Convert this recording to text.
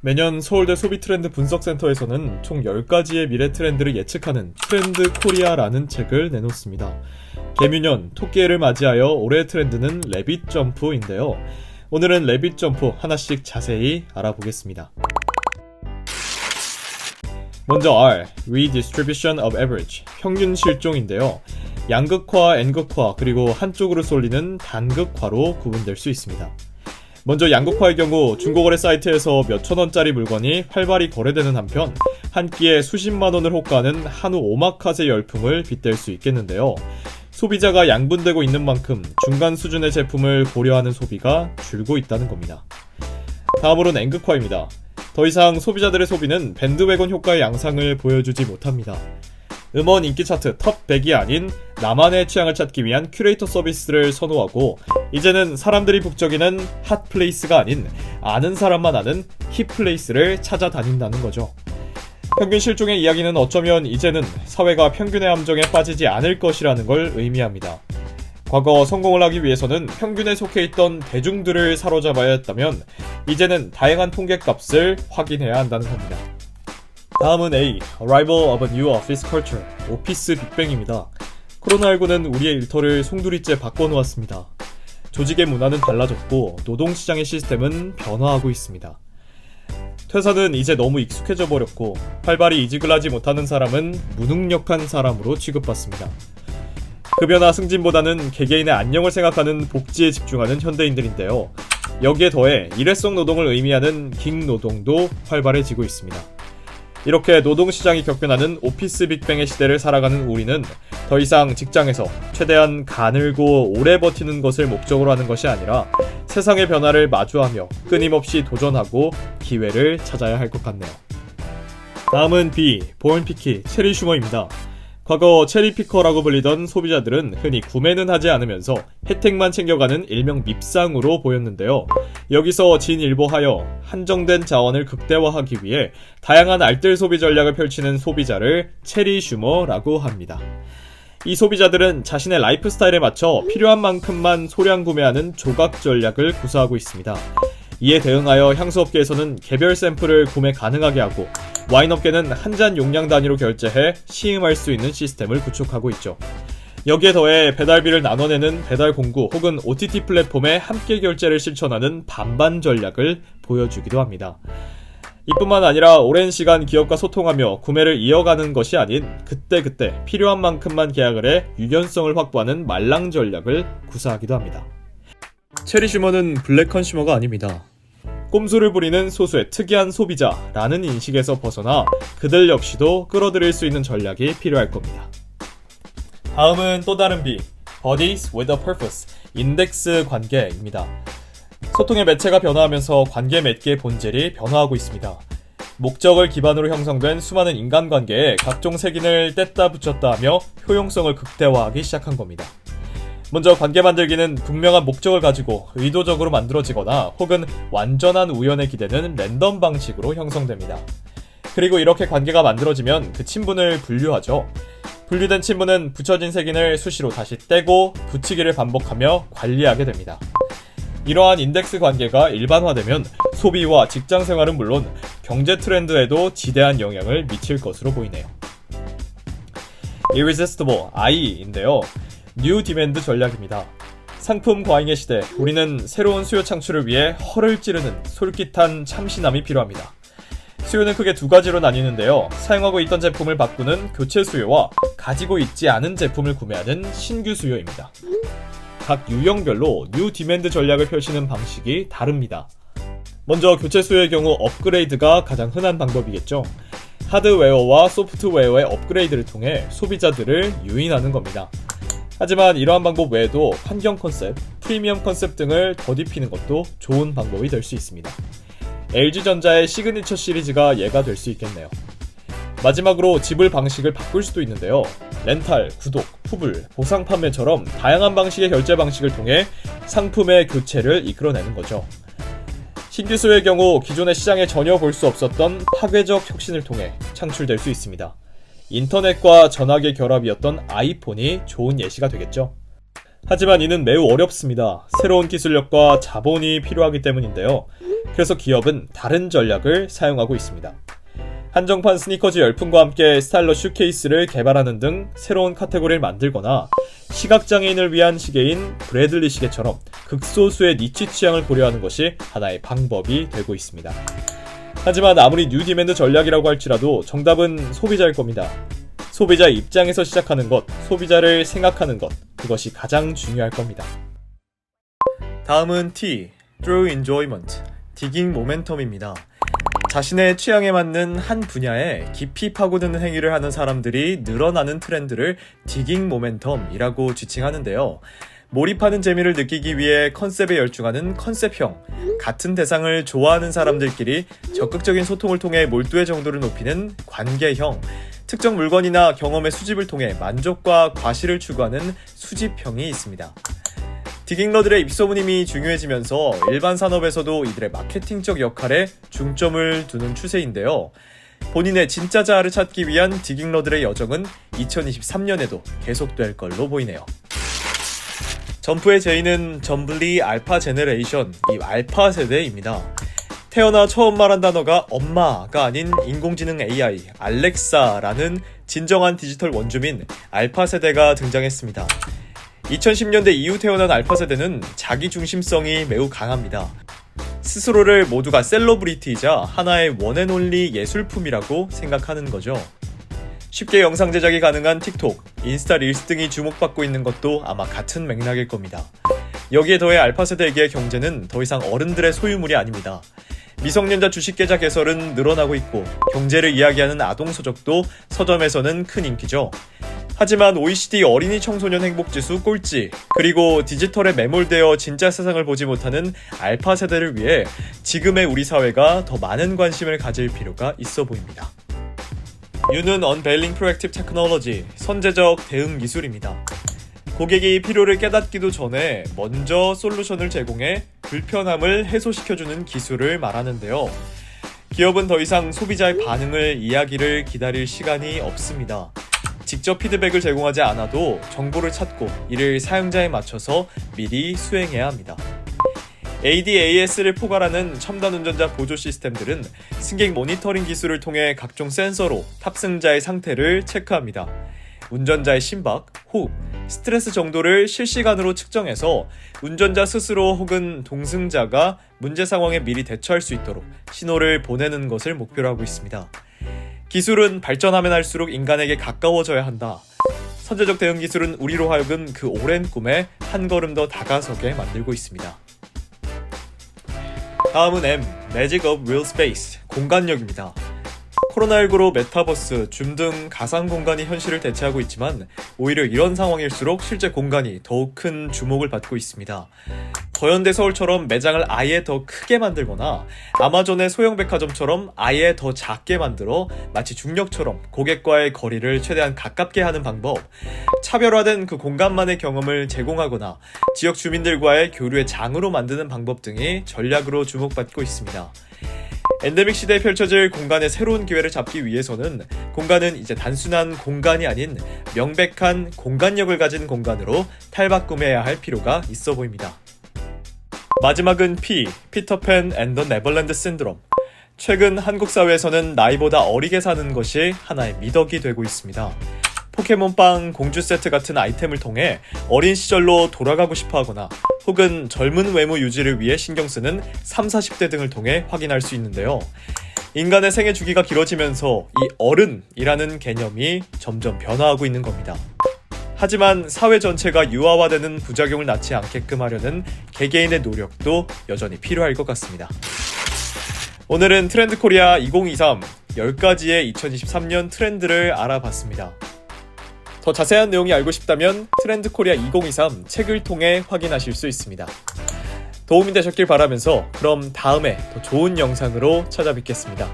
매년 서울대 소비트렌드 분석센터에서는 총 10가지의 미래 트렌드를 예측하는 트렌드 코리아라는 책을 내놓습니다. 개묘년 토끼해를 맞이하여 올해의 트렌드는 래빗 점프인데요. 오늘은 래빗 점프 하나씩 자세히 알아보겠습니다. 먼저 R, Redistribution of Average, 평균 실종인데요. 양극화, N극화, 그리고 한쪽으로 쏠리는 단극화로 구분될 수 있습니다. 먼저 양극화의 경우 중고거래 사이트에서 몇천원짜리 물건이 활발히 거래되는 한편 한 끼에 수십만원을 호가하는 한우 오마카세 열풍을 빗댈 수 있겠는데요. 소비자가 양분되고 있는 만큼 중간 수준의 제품을 고려하는 소비가 줄고 있다는 겁니다. 다음으로는 N극화입니다. 더 이상 소비자들의 소비는 밴드웨건 효과의 양상을 보여주지 못합니다. 음원 인기 차트 톱 100이 아닌 나만의 취향을 찾기 위한 큐레이터 서비스를 선호하고 이제는 사람들이 북적이는 핫플레이스가 아닌 아는 사람만 아는 힙플레이스를 찾아다닌다는 거죠. 평균 실종의 이야기는 어쩌면 이제는 사회가 평균의 함정에 빠지지 않을 것이라는 걸 의미합니다. 과거 성공을 하기 위해서는 평균에 속해 있던 대중들을 사로잡아야 했다면 이제는 다양한 통계값을 확인해야 한다는 겁니다. 다음은 A, Arrival of a New Office Culture, 오피스 빅뱅입니다. 코로나19는 우리의 일터를 송두리째 바꿔놓았습니다. 조직의 문화는 달라졌고 노동시장의 시스템은 변화하고 있습니다. 퇴사는 이제 너무 익숙해져 버렸고 활발히 이직을 하지 못하는 사람은 무능력한 사람으로 취급받습니다. 급여나 승진보다는 개개인의 안녕을 생각하는 복지에 집중하는 현대인들인데요. 여기에 더해 일회성 노동을 의미하는 긱노동도 활발해지고 있습니다. 이렇게 노동시장이 격변하는 오피스 빅뱅의 시대를 살아가는 우리는 더 이상 직장에서 최대한 가늘고 오래 버티는 것을 목적으로 하는 것이 아니라 세상의 변화를 마주하며 끊임없이 도전하고 기회를 찾아야 할 것 같네요. 다음은 B, 보온피키 체리 슈머입니다. 과거 체리피커라고 불리던 소비자들은 흔히 구매는 하지 않으면서 혜택만 챙겨가는 일명 밉상으로 보였는데요. 여기서 진일보하여 한정된 자원을 극대화하기 위해 다양한 알뜰 소비 전략을 펼치는 소비자를 체리 슈머라고 합니다. 이 소비자들은 자신의 라이프 스타일에 맞춰 필요한 만큼만 소량 구매하는 조각 전략을 구사하고 있습니다. 이에 대응하여 향수업계에서는 개별 샘플을 구매 가능하게 하고 와인업계는 한 잔 용량 단위로 결제해 시음할 수 있는 시스템을 구축하고 있죠. 여기에 더해 배달비를 나눠내는 배달 공구 혹은 OTT 플랫폼에 함께 결제를 실천하는 반반 전략을 보여주기도 합니다. 이뿐만 아니라 오랜 시간 기업과 소통하며 구매를 이어가는 것이 아닌 그때그때 필요한 만큼만 계약을 해 유연성을 확보하는 말랑 전략을 구사하기도 합니다. 체리 슈머는 블랙 컨슈머가 아닙니다. 꼼수를 부리는 소수의 특이한 소비자라는 인식에서 벗어나 그들 역시도 끌어들일 수 있는 전략이 필요할 겁니다. 다음은 또 다른 B, Bodies with a Purpose, 인덱스 관계입니다. 소통의 매체가 변화하면서 관계 맺기의 본질이 변화하고 있습니다. 목적을 기반으로 형성된 수많은 인간관계에 각종 색인을 뗐다 붙였다 하며 효용성을 극대화하기 시작한 겁니다. 먼저 관계 만들기는 분명한 목적을 가지고 의도적으로 만들어지거나 혹은 완전한 우연에 기대는 랜덤 방식으로 형성됩니다. 그리고 이렇게 관계가 만들어지면 그 친분을 분류하죠. 분류된 친분은 붙여진 색인을 수시로 다시 떼고 붙이기를 반복하며 관리하게 됩니다. 이러한 인덱스 관계가 일반화되면 소비와 직장 생활은 물론 경제 트렌드에도 지대한 영향을 미칠 것으로 보이네요. Irresistible, I인데요. 뉴 디맨드 전략입니다. 상품 과잉의 시대, 우리는 새로운 수요 창출을 위해 허를 찌르는 솔깃한 참신함이 필요합니다. 수요는 크게 두 가지로 나뉘는데요. 사용하고 있던 제품을 바꾸는 교체 수요와 가지고 있지 않은 제품을 구매하는 신규 수요입니다. 각 유형별로 뉴 디맨드 전략을 펼치는 방식이 다릅니다. 먼저 교체 수요의 경우 업그레이드가 가장 흔한 방법이겠죠. 하드웨어와 소프트웨어의 업그레이드를 통해 소비자들을 유인하는 겁니다. 하지만 이러한 방법 외에도 환경 컨셉, 프리미엄 컨셉 등을 더딥히는 것도 좋은 방법이 될 수 있습니다. LG전자의 시그니처 시리즈가 예가 될 수 있겠네요. 마지막으로 지불 방식을 바꿀 수도 있는데요. 렌탈, 구독, 후불, 보상 판매처럼 다양한 방식의 결제 방식을 통해 상품의 교체를 이끌어내는 거죠. 신규 수요의 경우 기존의 시장에 전혀 볼 수 없었던 파괴적 혁신을 통해 창출될 수 있습니다. 인터넷과 전화기 결합이었던 아이폰이 좋은 예시가 되겠죠. 하지만 이는 매우 어렵습니다. 새로운 기술력과 자본이 필요하기 때문인데요. 그래서 기업은 다른 전략을 사용하고 있습니다. 한정판 스니커즈 열풍과 함께 스타일러 슈케이스를 개발하는 등 새로운 카테고리를 만들거나 시각장애인을 위한 시계인 브래들리 시계처럼 극소수의 니치 취향을 고려하는 것이 하나의 방법이 되고 있습니다. 하지만 아무리 뉴디맨드 전략이라고 할지라도 정답은 소비자일 겁니다. 소비자 입장에서 시작하는 것, 소비자를 생각하는 것, 그것이 가장 중요할 겁니다. 다음은 T, Through Enjoyment, Digging Momentum입니다. 자신의 취향에 맞는 한 분야에 깊이 파고드는 행위를 하는 사람들이 늘어나는 트렌드를 디깅 모멘텀이라고 지칭하는데요. 몰입하는 재미를 느끼기 위해 컨셉에 열중하는 컨셉형, 같은 대상을 좋아하는 사람들끼리 적극적인 소통을 통해 몰두의 정도를 높이는 관계형, 특정 물건이나 경험의 수집을 통해 만족과 과실을 추구하는 수집형이 있습니다. 디깅러들의 입소문임이 중요해지면서 일반 산업에서도 이들의 마케팅적 역할에 중점을 두는 추세인데요. 본인의 진짜 자아를 찾기 위한 디깅러들의 여정은 2023년에도 계속될 걸로 보이네요. 점프의 제의는 점블리 알파 제너레이션, 이 알파 세대입니다. 태어나 처음 말한 단어가 엄마가 아닌 인공지능 AI 알렉사라는 진정한 디지털 원주민 알파 세대가 등장했습니다. 2010년대 이후 태어난 알파 세대는 자기 중심성이 매우 강합니다. 스스로를 모두가 셀러브리티이자 하나의 원앤올리 예술품이라고 생각하는 거죠. 쉽게 영상 제작이 가능한 틱톡, 인스타 릴스 등이 주목받고 있는 것도 아마 같은 맥락일 겁니다. 여기에 더해 알파 세대에게 경제는 더 이상 어른들의 소유물이 아닙니다. 미성년자 주식계좌 개설은 늘어나고 있고 경제를 이야기하는 아동서적도 서점에서는 큰 인기죠. 하지만 OECD 어린이 청소년 행복지수 꼴찌, 그리고 디지털에 매몰되어 진짜 세상을 보지 못하는 알파 세대를 위해 지금의 우리 사회가 더 많은 관심을 가질 필요가 있어 보입니다. U는 Unveiling Proactive Technology, 선제적 대응 기술입니다. 고객이 필요를 깨닫기도 전에 먼저 솔루션을 제공해 불편함을 해소시켜주는 기술을 말하는데요. 기업은 더 이상 소비자의 반응을 이야기를 기다릴 시간이 없습니다. 직접 피드백을 제공하지 않아도 정보를 찾고 이를 사용자에 맞춰서 미리 수행해야 합니다. ADAS를 포괄하는 첨단 운전자 보조 시스템들은 승객 모니터링 기술을 통해 각종 센서로 탑승자의 상태를 체크합니다. 운전자의 심박, 호흡, 스트레스 정도를 실시간으로 측정해서 운전자 스스로 혹은 동승자가 문제 상황에 미리 대처할 수 있도록 신호를 보내는 것을 목표로 하고 있습니다. 기술은 발전하면 할수록 인간에게 가까워져야 한다. 선제적 대응 기술은 우리로 하여금 그 오랜 꿈에 한 걸음 더 다가서게 만들고 있습니다. 다음은 M, Magic of Real Space, 공간력입니다. 코로나19로 메타버스, 줌 등 가상 공간이 현실을 대체하고 있지만 오히려 이런 상황일수록 실제 공간이 더욱 큰 주목을 받고 있습니다. 더현대 서울처럼 매장을 아예 더 크게 만들거나 아마존의 소형 백화점처럼 아예 더 작게 만들어 마치 중력처럼 고객과의 거리를 최대한 가깝게 하는 방법, 차별화된 그 공간만의 경험을 제공하거나 지역 주민들과의 교류의 장으로 만드는 방법 등이 전략으로 주목받고 있습니다. 엔데믹 시대에 펼쳐질 공간의 새로운 기회를 잡기 위해서는 공간은 이제 단순한 공간이 아닌 명백한 공간력을 가진 공간으로 탈바꿈해야 할 필요가 있어 보입니다. 마지막은 P, 피터팬 앤 더 네버랜드 신드롬. 최근 한국 사회에서는 나이보다 어리게 사는 것이 하나의 미덕이 되고 있습니다. 포켓몬빵, 공주 세트 같은 아이템을 통해 어린 시절로 돌아가고 싶어 하거나 혹은 젊은 외모 유지를 위해 신경 쓰는 30, 40대 등을 통해 확인할 수 있는데요. 인간의 생애 주기가 길어지면서 이 어른이라는 개념이 점점 변화하고 있는 겁니다. 하지만 사회 전체가 유아화되는 부작용을 낳지 않게끔 하려는 개개인의 노력도 여전히 필요할 것 같습니다. 오늘은 트렌드 코리아 2023 10가지의 2023년 트렌드를 알아봤습니다. 더 자세한 내용이 알고 싶다면 트렌드 코리아 2023 책을 통해 확인하실 수 있습니다. 도움이 되셨길 바라면서 그럼 다음에 더 좋은 영상으로 찾아뵙겠습니다.